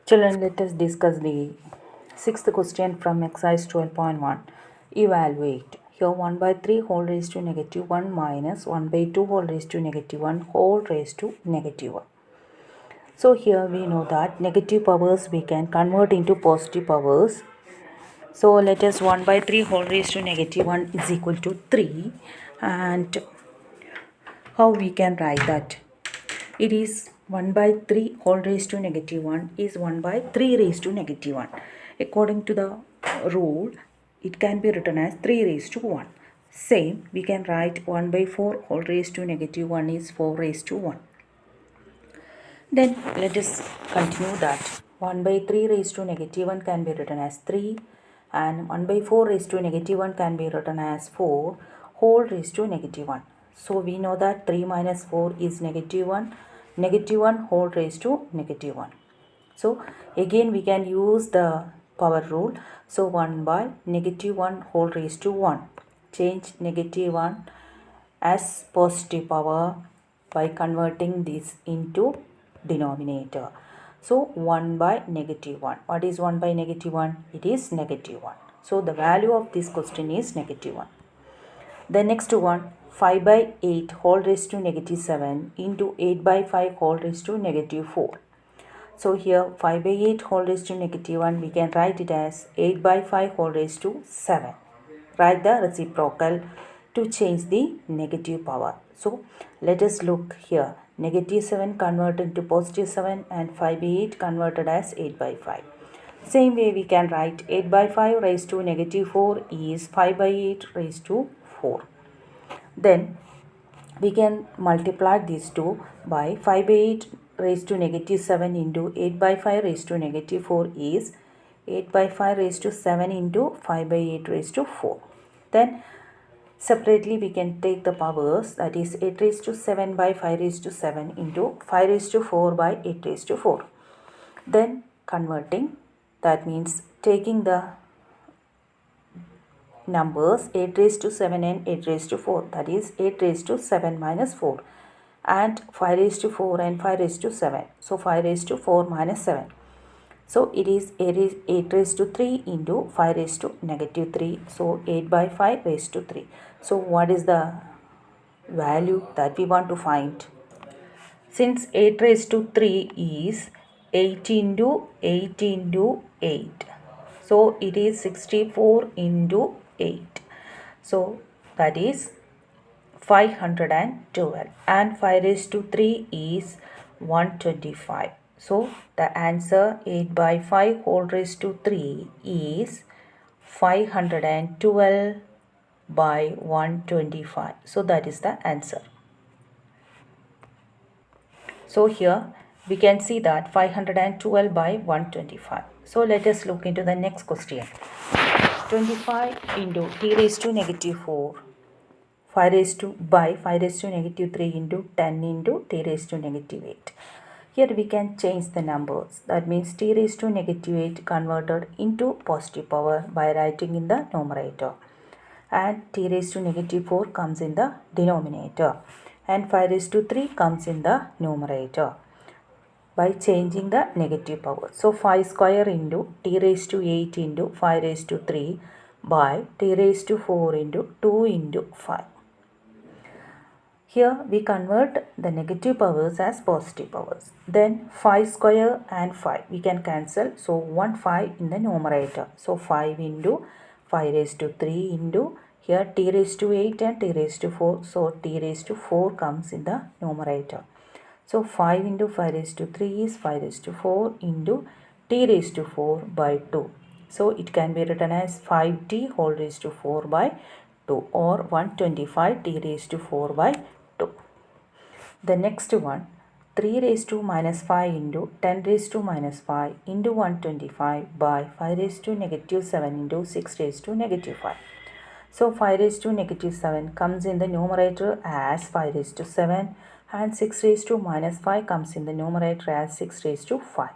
Children, let us discuss the sixth question from exercise 12.1. Evaluate. Here 1 by 3 whole raised to negative 1 minus 1 by 2 whole raised to negative 1 whole raised to negative 1. So here we know that negative powers we can convert into positive powers. So let us 1 by 3 whole raised to negative 1 is equal to 3. And how we can write that? It is 1 by 3 whole raised to negative 1 is 1 by 3 raised to negative 1. According to the rule, it can be written as 3 raised to 1. Same, we can write 1 by 4 whole raised to negative 1 is 4 raised to 1. Then let us continue that 1 by 3 raised to negative 1 can be written as 3 and 1 by 4 raised to negative 1 can be written as 4 whole raised to negative 1. So we know that 3 minus 4 is negative 1 whole raised to negative 1. So again we can use the power rule. So 1 by negative 1 whole raised to 1. Change negative 1 as positive power by converting this into denominator. So 1 by negative 1. What is 1 by negative 1? It is negative 1. So the value of this question is negative 1. The next one, 5 by 8 whole raised to negative 7 into 8 by 5 whole raised to negative 4. So here 5 by 8 whole raised to negative 1, we can write it as 8 by 5 whole raised to 7. Write the reciprocal to change the negative power. So let us look here. Negative 7 converted to positive 7 and 5 by 8 converted as 8 by 5. Same way we can write 8 by 5 raised to negative 4 is 5 by 8 raised to 4. Then we can multiply these two by 5 by 8 raised to negative 7 into 8 by 5 raised to negative 4 is 8 by 5 raised to 7 into 5 by 8 raised to 4. Then separately we can take the powers, that is 8 raised to 7 by 5 raised to 7 into 5 raised to 4 by 8 raised to 4. Then converting, that means taking the numbers 8 raised to 7 and 8 raised to 4, that is 8 raised to 7 minus 4 and 5 raised to 4 and 5 raised to 7. So 5 raised to 4 minus 7. So it is 8 raised to 3 into 5 raised to negative 3. So 8 by 5 raised to 3. So what is the value that we want to find? Since 8 raised to 3 is 8 into 8 into 8. So it is 64 into 8. So that is 512 and 5 raised to 3 is 125. So the answer 8 by 5 whole raised to 3 is 512 by 125. So that is the answer. So here we can see that 512 by 125. So let us look into the next question. 25 into t raised to negative 4 5 raised to by 5 raised to negative 3 into 10 into t raised to negative 8. Here we can change the numbers. That means t raised to negative 8 converted into positive power by writing in the numerator. And t raised to negative 4 comes in the denominator. And 5 raised to 3 comes in the numerator by changing the negative power. So 5 square into t raised to 8 into 5 raised to 3 by t raised to 4 into 2 into 5. Here we convert the negative powers as positive powers. Then 5 square and 5 we can cancel. So 1 5 in the numerator. So 5 into 5 raised to 3 into here t raised to 8 and t raised to 4. So t raised to 4 comes in the numerator. So 5 into 5 raised to 3 is 5 raised to 4 into t raised to 4 by 2. So it can be written as 5t whole raised to 4 by 2 or 125 t raised to 4 by 2. The next one, 3 raised to minus 5 into 10 raised to minus 5 into 125 by 5 raised to negative 7 into 6 raised to negative 5. So 5 raised to negative 7 comes in the numerator as 5 raised to 7 and 6 raised to minus 5 comes in the numerator as 6 raised to 5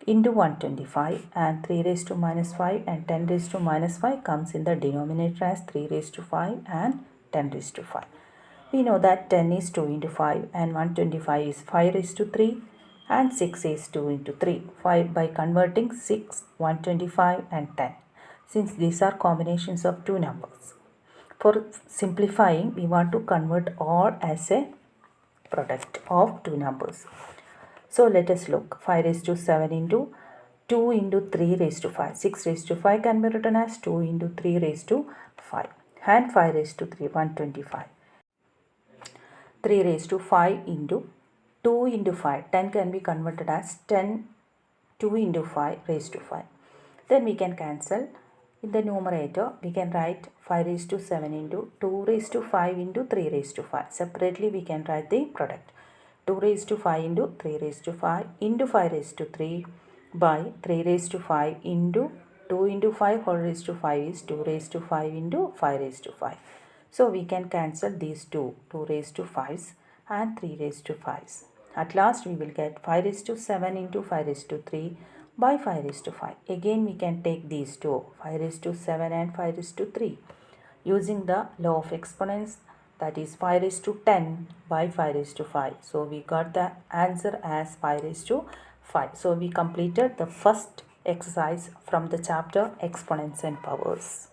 into 125 and 3 raised to minus 5 and 10 raised to minus 5 comes in the denominator as 3 raised to 5 and 10 raised to 5. We know that 10 is 2 into 5 and 125 is 5 raised to 3 and 6 is 2 into 3. 5 by converting 6, 125 and 10, since these are combinations of two numbers. For simplifying, we want to convert all as a product of two numbers. So let us look. 5 raised to 7 into 2 into 3 raised to 5. 6 raised to 5 can be written as 2 into 3 raised to 5. And 5 raised to 3, 125. 3 raised to 5 into 2 into 5. 10 can be converted as 10, 2 into 5 raised to 5. Then we can cancel. In the numerator, we can write 5 raised to 7 into 2 raised to 5 into 3 raised to 5. Separately, we can write the product. 2 raised to 5 into 3 raised to 5 into 5 raised to 3 by 3 raised to 5 into 2 into 5 whole raised to 5 is 2 raised to 5 into 5 raised to 5. So we can cancel these 2 raised to 5s and 3 raised to 5s. At last we will get 5 raised to 7 into 5 raised to 3 by 5 raised to 5. Again we can take these two, 5 raised to 7 and 5 raised to 3. Using the law of exponents, that is 5 raised to 10 by 5 raised to 5. So we got the answer as 5 raised to 5. So we completed the first exercise from the chapter Exponents and Powers.